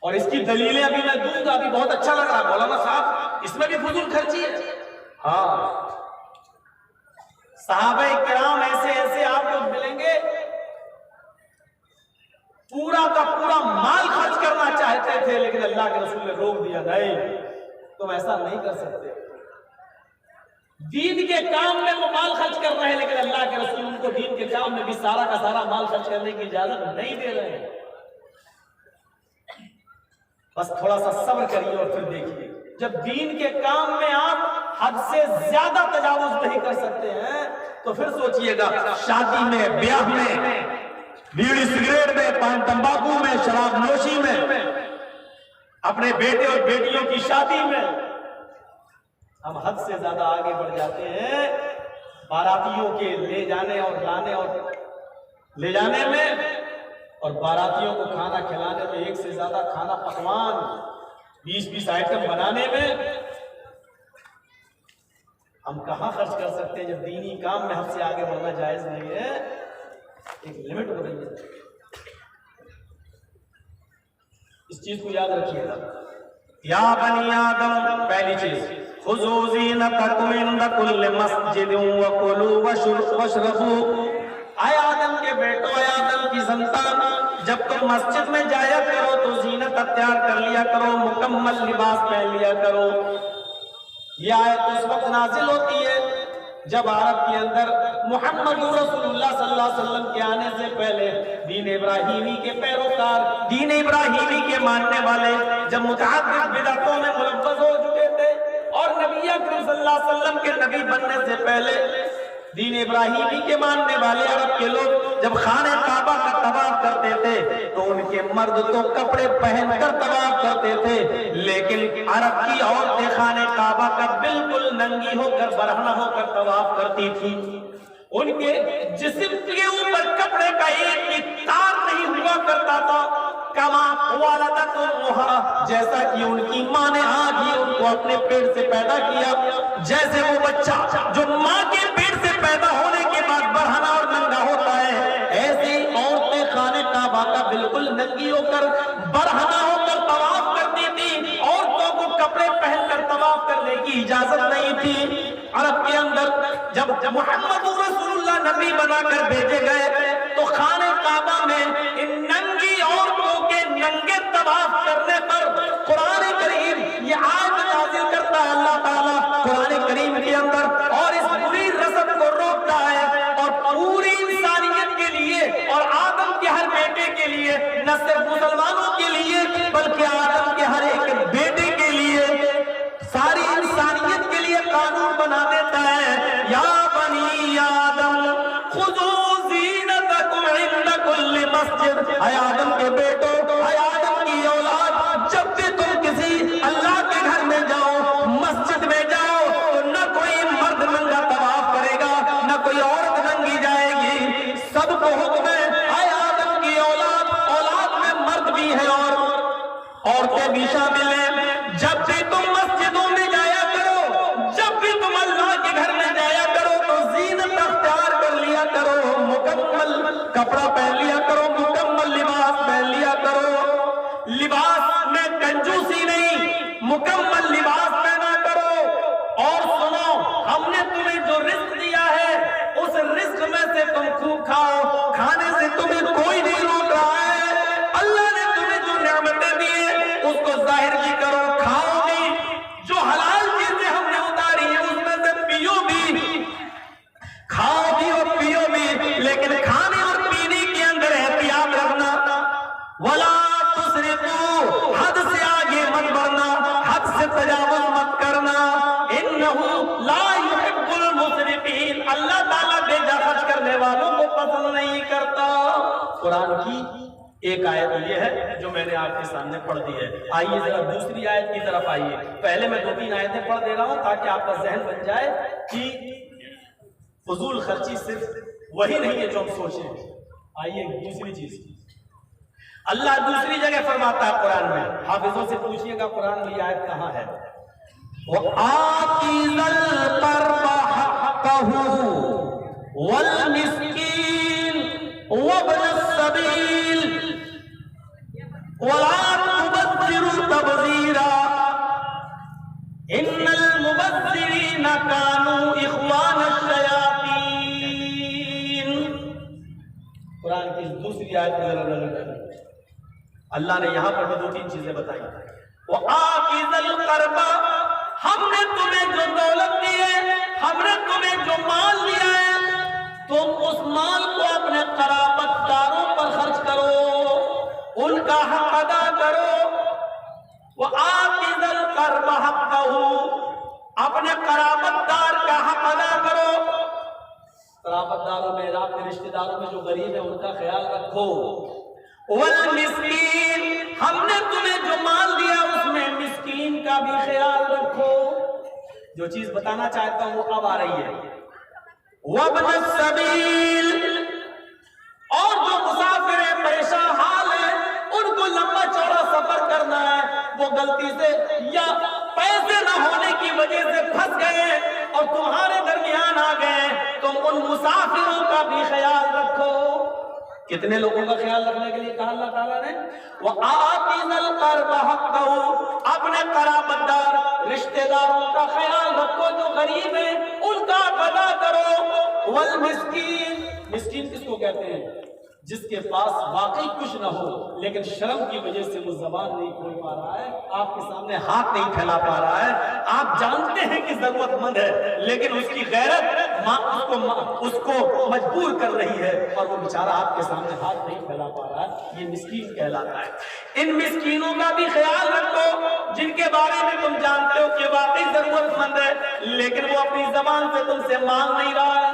اور اس کی دلیلیں ابھی میں دوں گا. ابھی بہت اچھا لگ رہا ہے مولانا صاحب, اس میں بھی فضول خرچی ہے. ہاں, صحابہ کرام ایسے ایسے آپ کو ملیں گے پورا کا پورا مال خرچ کرنا چاہتے تھے, لیکن اللہ کے رسول نے روک دیا, نہیں تم ایسا نہیں کر سکتے. دین کے کام میں وہ مال خرچ کر رہے ہیں, لیکن اللہ کے رسول ان کو دین کے کام میں بھی سارا کا سارا مال خرچ کرنے کی اجازت نہیں دے رہے ہیں. بس تھوڑا سا صبر کریے اور پھر دیکھیے, جب دین کے کام میں آپ حد سے زیادہ تجاوز نہیں کر سکتے ہیں تو پھر سوچئے گا شادی میں, بیاہ میں, بیڑی سگریٹ میں, پان تمباکو میں, شراب نوشی میں, اپنے بیٹے اور بیٹیوں کی شادی میں ہم حد سے زیادہ آگے بڑھ جاتے ہیں. باراتیوں کے لے جانے اور لانے اور لے جانے میں, اور باراتیوں کو کھانا کھلانے میں, ایک سے زیادہ کھانا پکوان 20-20 آئٹم بنانے میں ہم کہاں خرچ کر سکتے ہیں جب دینی کام میں ہم سے آگے بڑھنا جائز نہیں ہے. ایک لمٹ بتائیے, اس چیز کو یاد رکھیے گا. یا بنی آدم, پہلی چیز خذوا زینتکم عند کل مسجد وکلوا واشربوا. اے آدم کے بیٹو, اے آدم کی سنتان, جب تم مسجد میں جایا کرو تو زینت تیار کر لیا کرو, مکمل لباس پہن لیا کرو. یہ آیت اس وقت نازل ہوتی ہے جب عرب کے اندر محمد رسول اللہ صلی اللہ علیہ وسلم کے آنے سے پہلے دین ابراہیمی کے پیروکار, دین ابراہیمی کے ماننے والے جب متعدد بدعتوں میں ملوث ہو چکے تھے, اور نبی اکرم صلی اللہ علیہ وسلم کے نبی بننے سے پہلے دین ابراہیمی کے ماننے والے عرب کے لوگ جب خانہ کعبہ کا طواف کرتے تھے تو ان کے مرد تو کپڑے پہن کر طواف کرتے تھے, لیکن عرب کی عورتیں خانہ کعبہ کا بالکل ننگی ہو کر, برہنہ ہو کر طواف کرتی تھی. ان کے جسم کے اوپر کپڑے کا ایک تار نہیں ہوا کرتا تھا. کما والدت امہا, جیسا کہ ان کی ماں نے آج ہی ان کو اپنے پیٹ سے پیدا کیا, جیسے وہ بچہ جو ماں کے پیٹ سے پیدا ہونے کے بعد برہنہ اور ننگا ہوتا ہے, ایسی عورتیں خانہ کعبہ کا بالکل ننگی ہو کر, برہنہ ہو کر طواف کرتی تھی. عورتوں کو کپڑے پہن کر طواف کرنے کی اجازت نہیں تھی. عرب کے اندر جب محمد رسول اللہ نبی بنا کر بھیجے گئے تو خانہ کعبہ میں ان ننگی عورتوں کے ننگے طواف کرنے پر قرآن کریم یہ آیت نازل کرتا ہے اللہ تعالیٰ قرآن کریم کے اندر, اور اس بری رسم کو روکتا ہے, اور پوری انسانیت کے لیے اور آدم کے ہر بیٹے کے لیے, نہ صرف مسلمانوں کے لیے بلکہ آدم کے ہر ایک بیٹے کے لیے, ساری انسانیت کے لیے قانون بنا دیتا ہے. یا بنی آدم خذوا زینتکم عند کل مسجد, اے آدم کے بیٹو, اے آدم کی اولاد, جب بھی تم کسی اللہ کے گھر میں جاؤ, مسجد میں جاؤ, تو نہ کوئی مرد ننگا طواف کرے گا, نہ کوئی عورت ننگی جائے گی. سب کو حکم ہے, اے آدم کی اولاد, اولاد میں مرد بھی ہے اور عورتیں بھی شامل ہیں, جب بھی تم مسجدوں میں جایا کرو, جب بھی تم اللہ کے گھر میں جایا کرو تو زینت اختیار کر لیا کرو, مکمل کپڑا پہن لیا کرو, مکمل لباس پہن لیا کرو. لباس میں کنجوسی نہیں, مکمل لباس پہنا کرو. اور سنو, ہم نے تمہیں جو رزق دیا ہے اس رزق میں سے تم خوب کھاؤ, کھانے سے تمہیں کوئی نہیں روک رہا ہے. اللہ نے تمہیں جو نعمتیں دی ہیں اس کو ظاہر بھی کرو, کھاؤ بھی, جو حلال چیزیں ہم نے اتاری ہیں اس میں سے پیو بھی, کھاؤ بھی اور پیو بھی, لیکن کھانے اور پینے کے اندر احتیاط رکھنا. ولا تسرفوا, حد سے آگے مت بڑھنا, حد سے تجاوز مت کرنا. انہ لا يحب المسرفین, اللہ تعالیٰ بے جا خرچ کرنے والوں کو پسند نہیں کرتا. قرآن کی ایک آیت یہ ہے جو میں نے آپ کے سامنے پڑھ دی ہے. آئیے ذرا دوسری آیت کی طرف آئیے. پہلے میں 2-3 آیتیں پڑھ دے رہا ہوں تاکہ آپ کا ذہن بن جائے کہ فضول خرچی صرف وہی نہیں ہے جو ہم سوچیں. آئیے دوسری چیز, اللہ دوسری جگہ فرماتا ہے قرآن میں, حافظوں سے پوچھئے گا قرآن میں یہ آیت کہاں ہے. وَآتِ ذَا الْقُرْبَى حَقَّهُ وَالْمِسْكِينَ وَابْنَ السَّبِيلِ وَلَا تُبَذِّرْ تبذروا تبذیرا ان المبذرین کانوا اخوان الشیاطین۔ قرآن کی دوسری آیت میں ذرا نظر کریں، اللہ نے یہاں پر بھی دو تین چیزیں بتائی۔ وَآتِ ذَا الْقُرْبَى، ہم نے تمہیں جو دولت دی ہے، ہم نے تمہیں جو مال دیا ہے، تم اس مال کو اپنے قرابت داروں پر خرچ کرو، ان کا حق ادا کرو۔ وَآتِ ذَا الْقُرْبَى حَقَّهُ، اپنے قرابت دار کا حق ادا کرو۔ قرابت داروں میں، آپ کے رشتہ داروں میں جو غریب ہیں ان کا خیال رکھو۔ والمسکین، ہم نے تمہیں جو مال دیا اس میں مسکین کا بھی خیال رکھو۔ جو چیز بتانا چاہتا ہوں وہ اب آ رہی ہے۔ وابن السبیل، اور جو مسافر پریشان حال ہے، ان کو لمبا چوڑا سفر کرنا ہے، وہ غلطی سے یا پیسے نہ ہونے کی وجہ سے پھنس گئے اور تمہارے درمیان آ گئے، تم ان مسافروں کا بھی خیال رکھو۔ کتنے لوگوں کا خیال رکھنے کے لیے کہا اللہ تعالیٰ نے؟ وَآتِ ذَا الْقُرْبَى حَقَّهُ، اپنے قرابت دار رشتہ داروں کا خیال رکھو، جو غریب ہیں ان کا ادا کرو۔ والمسکین، مسکین کس کو کہتے ہیں؟ جس کے پاس واقعی کچھ نہ ہو لیکن شرم کی وجہ سے وہ زبان نہیں کھول پا رہا ہے، آپ کے سامنے ہاتھ نہیں پھیلا پا رہا ہے، آپ جانتے ہیں کہ ضرورت مند ہے لیکن اس کی غیرت اس کو مجبور کر رہی ہے اور وہ بیچارہ آپ کے سامنے ہاتھ نہیں پھیلا پا رہا ہے، یہ مسکین کہلاتا ہے۔ ان مسکینوں کا بھی خیال رکھو جن کے بارے میں تم جانتے ہو کہ واقعی ضرورت مند ہے لیکن وہ اپنی زبان سے تم سے مانگ نہیں رہا ہے،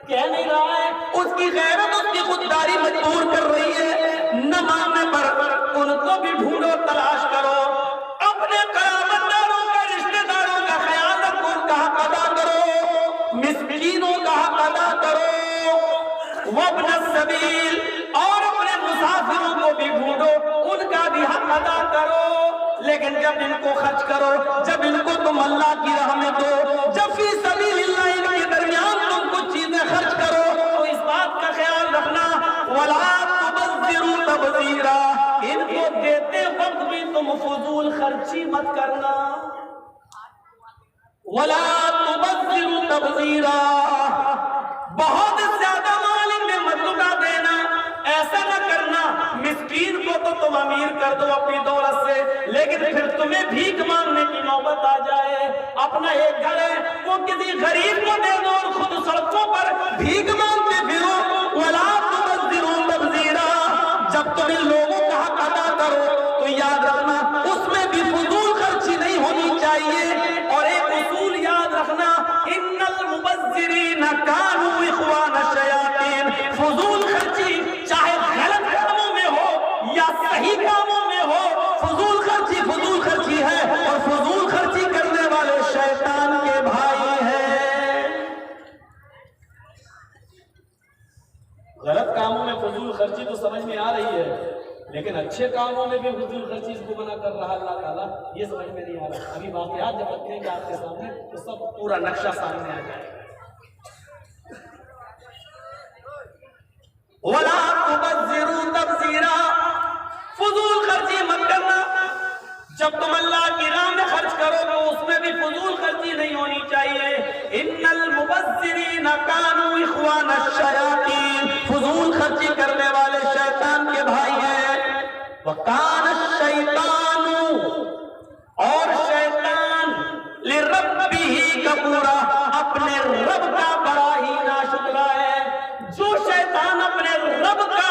کہہ نہیں رہا ہے، اس کی غیرت اس کی خودداری مجبور کر رہی ہے نہ مانگنے پر۔ ان کو بھی ڈھونڈو، تلاش کرو، اپنے قرابت داروں کا، رشتہ داروں کا خیال رکھو، ان کا حق ادا کرو، مسکینوں کا حق ادا کرو۔ وابن السبیل، اور اپنے مسافروں کو بھی ڈھونڈو، ان کا بھی حق ادا کرو۔ لیکن جب ان کو خرچ کرو، جب ان کو تم اللہ کی راہ میں دو، جب فی سبیل اللہ ان کے درمیان تم کچھ چیزیں خرچ کرو تو اس بات کا خیال رکھنا وَلَا تُبَذِّرُوا تَبْذِيرًا، ان کو دیتے وقت بھی تم فضول خرچی مت کرنا۔ وَلَا تُبَذِّرُوا تَبْذِيرًا، بہت زیادہ مال ان میں مت لٹا دینا، ایسا نہ کرنا مسکین کو تو تم امیر کر دو اپنی دولت سے لیکن پھر تمہیں بھیک مانگنے کی نوبت آ جائے۔ اپنا ایک گھر ہے وہ کسی غریب کو دے دو اور خود سڑکوں پر بھیک مانگتے پھرو۔ وَلَا تُبَذِّرُوا تَبْذِيرًا، جب تم ان لوگوں کا حق ادا کرو تو یاد رکھنا اس میں بھی فضول خرچی نہیں ہونی چاہیے، اور ایک اصول یاد رکھنا ان المبذرین کانوا اخوان الشیاطین، فضول خرچی چاہے غلط کاموں میں ہو یا صحیح کاموں میں ہو، فضول خرچی ہے اور فضول خرچی کرنے والے شیطان کے بھائی ہیں۔ غلط کاموں میں فضول خرچی تو سمجھ میں آ رہی ہے لیکن اچھے کاموں میں بھی فضول خرچی اس کو منع کر رہا اللہ تعالیٰ، یہ سمجھ میں نہیں آ رہا۔ ابھی واقعات جب رکھیں گے آپ کے سامنے تو سب پورا نقشہ سامنے آ جائے گا۔ وَلَا تُبَذِّرُوا تَبْذِيرًا، فضول خرچی مت کرنا۔ جب تم اللہ کی راہ میں خرچ کرو تو اس میں بھی فضول خرچی نہیں ہونی چاہیے۔ ان المبذرین کانوا اخوان الشیاطین، فضول خرچی کرنے والے شیطان کے بھائی ہیں۔ وَكَانَ الشَّيْطَانُ، اور شیطان لِرَبِّهِ كَفُورًا، اپنے رب کا بڑا ہی ناشکرا ہے۔ جو شیطان اپنے رب کا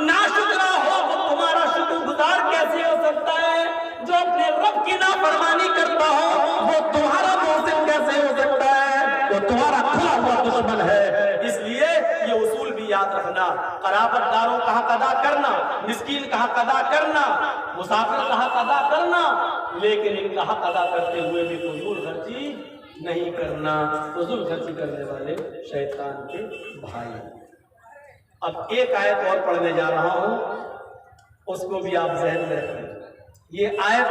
ناشکرا ہو وہ تمہارا شکر گزار کیسے ہو سکتا ہے؟ جو اپنے رب کی نافرمانی کرتا ہو وہ تمہارا محسن کیسے ہو سکتا ہے؟ وہ تمہارا کھلا ہوا دشمن ہے۔ اس لیے یہ اصول بھی یاد رکھنا، قرابت داروں کا حق ادا کرنا، مسکین کا حق ادا کرنا، مسافر کا حق ادا کرنا، لیکن ان کا حق ادا کرتے ہوئے بھی فضول خرچی نہیں کرنا۔ فضول خرچی کرنے والے شیطان کے بھائی۔ اب ایک آیت اور پڑھنے جا رہا ہوں، اس کو بھی آپ ذہن میں رکھیں۔ یہ آیت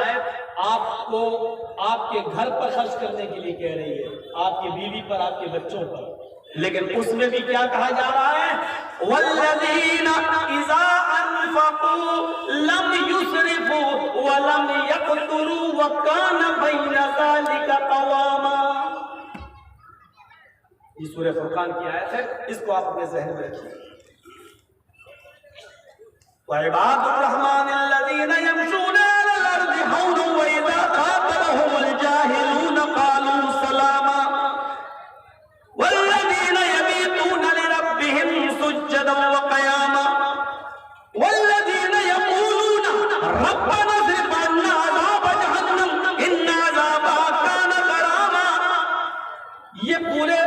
آپ کو آپ کے گھر پر خرچ کرنے کے لیے کہہ رہی ہے، آپ کی بیوی پر، آپ کے بچوں پر، لیکن اس میں بھی کیا کہا جا رہا ہے؟ وَالَّذِينَ إِذَا أَنفَقُوا لَمْ يُسْرِفُوا وَلَمْ وَكَانَ بَيْنَ ذَلِكَ قَوَامًا. یہ سورہ فرقان کی آیت ہے، اس کو آپ اپنے ذہن میں رکھیے. وَعِبَادُ الرَّحْمَنِ الَّذِينَ يَمْشُونَ عَلَى الْأَرْضِ هَوْنًا وَإِذَا خَاطَبَهُمُ الْجَاهِلُونَ قَالُوا سَلَامًا وَالَّذِينَ يَبِيتُونَ لِرَبِّهِمْ سُجَّدًا وَقِيَامًا وَالَّذِينَ يَقُولُونَ رَبَّنَا اصْرِفْ عَنَّا عَذَابَ جَهَنَّمَ إِنَّ عَذَابَهَا كَانَ غَرَامًا. یہ پورے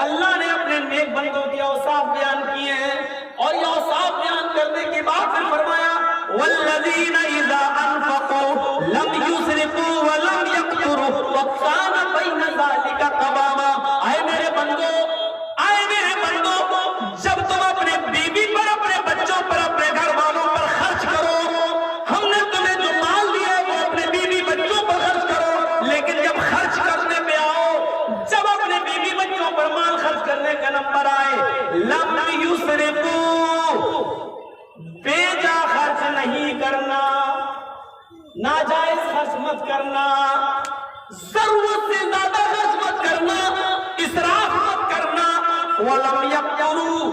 اللہ نے اپنے نیک بندوں کے اوصاف بیان کیے ہیں، اور یہ اوصاف بیان کرنے کے بعد پھر فرمایا والذین اذا انفقوا لم یسرفوا ولم یقتروا وکان بین ذلک قواما. اے میرے بندو، جب تم اپنے بیوی پر، اپنے بچوں پر، اپنے گھر والوں پر خرچ کرو، ہم نے تمہیں جو مال دیا ہے وہ اپنے بیوی بچوں پر خرچ کرو، لیکن جب خرچ کرنے پہ آؤ، جب اپنے بیوی بچوں پر مال خرچ کرنے کا نمبر آئے، لم یسرفوا، بے جا خرچ نہیں کرنا، ناجائز خرچ مت کرنا، ضرورت سے زیادہ خرچ مت کرنا، اسراف مت کرنا، وَلَمْ يَقْتُرُوا،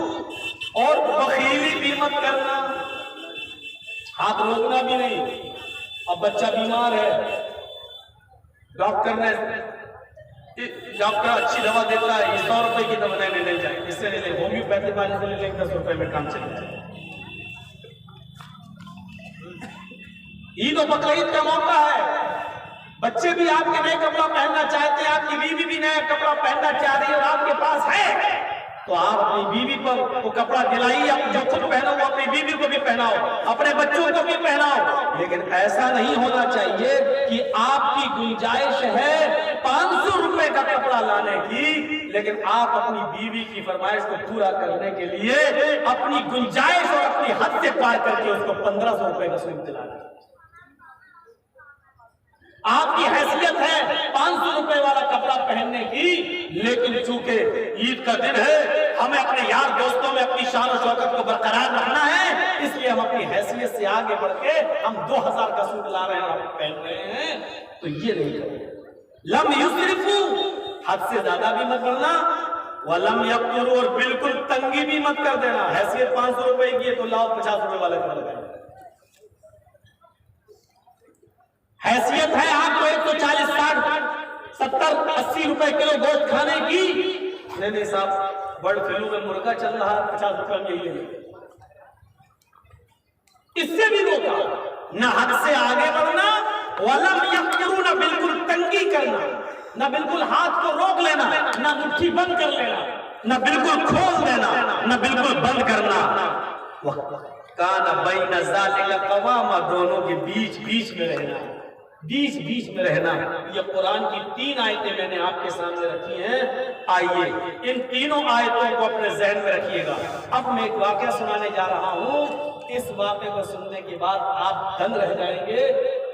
اور بخیلی بھی مت کرنا، ہاتھ روکنا بھی نہیں. اب بچہ بیمار ہے، ڈاکٹر اچھی دوا دیتا ہے، یہ 100 روپے کی دوا لینے نہیں جائے، اس سے نہیں لے، ہومیوپیتھی والے سے لے لیں 10 روپے میں کام چلے جائے. عید و بقرعید کا موقع ہے، بچے بھی آپ کے نئے کپڑا پہننا چاہتے ہیں، آپ کی بیوی بھی نیا کپڑا پہننا چاہ رہی ہے اور آپ کے پاس ہے، تو آپ اپنی بیوی پر وہ کپڑا دلائیے، جو خود پہنو وہ اپنی بیوی کو بھی پہناؤ، اپنے بچوں کو بھی پہناؤ. لیکن ایسا نہیں ہونا چاہیے کہ آپ کی گنجائش ہے 500 روپے کا کپڑا لانے کی، لیکن آپ اپنی بیوی کی فرمائش کو پورا کرنے کے لیے اپنی گنجائش اور اپنی حد سے پار کر کے اس کو 1500 روپے کا سوٹ دلا دیں. آپ کی حیثیت ہے 500 روپے والا کپڑا پہننے کی، لیکن چونکہ عید کا دن ہے، ہمیں اپنے یار دوستوں میں اپنی شان و شوکت کو برقرار رکھنا ہے، اس لیے ہم اپنی حیثیت سے آگے بڑھ کے ہم 2000 کا سوٹ لا رہے ہیں اور ہم پہن رہے ہیں، تو یہ نہیں کریں. لم یسرفوا، حد سے زیادہ بھی مت کرنا، ولم یقتروا، اور بالکل تنگی بھی مت کر دینا. حیثیت 500 روپے کی ہے تو لاؤ 50 روپے والا کپڑا لگائیں. حیثیت ہے آپ کو 140 60 70 80 روپے کلو گوشت کھانے کی، نہیں صاحب برڈ فلو میں مرغا چل رہا ہے 50 روپے میں یہ لے. اس سے بھی روکا، نہ حد سے آگے بڑھنا، ولم یقتروا، نہ بالکل تنگی کرنا، نہ بالکل ہاتھ کو روک لینا، نہ مٹھی بند کر لینا، نہ بالکل کھول دینا، نہ بالکل بند کرنا. کان بین ذالک قواما، دونوں کے بیچ میں رہنا، بیچ میں رہنا. یہ قرآن کی 3 آیتیں میں نے آپ کے سامنے رکھی ہیں. آئیے ان تینوں آیتوں کو اپنے ذہن میں رکھیے گا. اب میں ایک واقعہ سنانے جا رہا ہوں، اس واقعے کو سننے کے بعد آپ دنگ رہ جائیں گے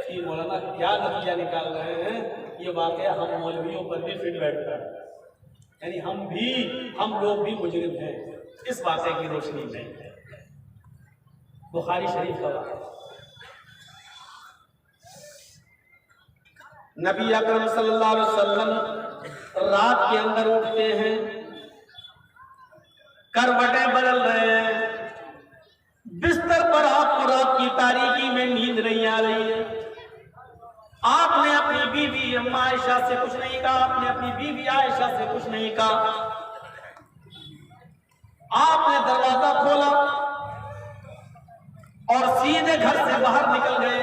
کہ مولانا کیا نتیجہ نکال رہے ہیں. یہ واقعہ ہم مولویوں پر بھی فٹ بیٹھتا ہے، یعنی ہم لوگ بھی مجرم ہیں اس واقعے کی روشنی میں. بخاری شریف کا واقعہ، نبی اکرم صلی اللہ علیہ وسلم رات کے اندر اٹھتے ہیں، کروٹیں بدل رہے ہیں، بستر پر آپ کو رات کی تاریکی میں نیند نہیں آ رہی ہے. آپ نے اپنی بیوی اما عائشہ سے کچھ نہیں کہا، آپ نے اپنی بیوی عائشہ سے کچھ نہیں کہا. آپ نے دروازہ کھولا اور سیدھے گھر سے باہر نکل گئے.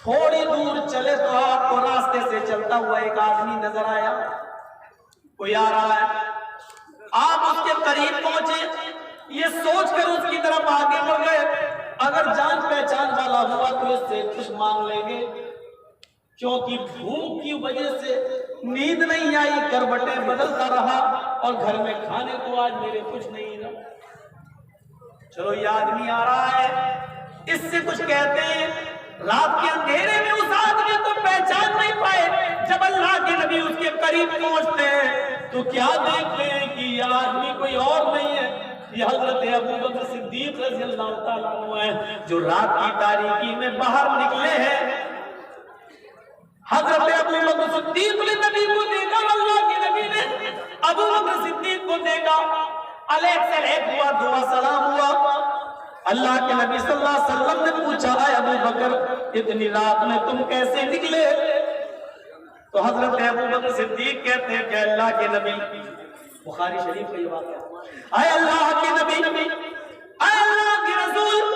تھوڑی دور چلے تو آپ کو راستے سے چلتا ہوا ایک آدمی نظر آیا، کوئی آ رہا ہے. آپ اس کے قریب پہنچے، یہ سوچ کر اس کی طرف آگے بڑھ گئے اگر جان پہچان والا ہوا تو اس سے کچھ مانگ لیں گے، کیونکہ بھوک کی وجہ سے نیند نہیں آئی، کروٹیں بدلتا رہا اور گھر میں کھانے کو آج میرے کچھ نہیں رہا. چلو یہ آدمی آ رہا ہے، اس سے کچھ کہتے ہیں. رات کے اندھیرے میں اس آدمی کو پہچان نہیں پائے. جب اللہ کے نبی اس کے قریب پہنچتے ہیں تو کیا دیکھتے ہیں کہ یہ آدمی کوئی اور نہیں ہے، یہ حضرت ابوبکر صدیق رضی اللہ تعالیٰ عنہ ہیں جو رات کی تاریکی میں باہر نکلے ہیں. حضرت ابو بکر صدیق نے نبی کو دیکھا، اللہ کے نبی نے ابو بکر صدیق کو دیکھا، علیہ السلام ہوا، دعا سلام ہوا۔ اللہ کے نبی صلی اللہ علیہ وسلم نے پوچھا، اے ابو بکر اتنی رات میں تم کیسے نکلے؟ تو حضرت ابو بکر صدیق کہتے ہیں کہ اللہ کے نبی، بخاری شریف کا یہ واقعہ، اے اللہ کے نبی، اے اللہ کے رسول،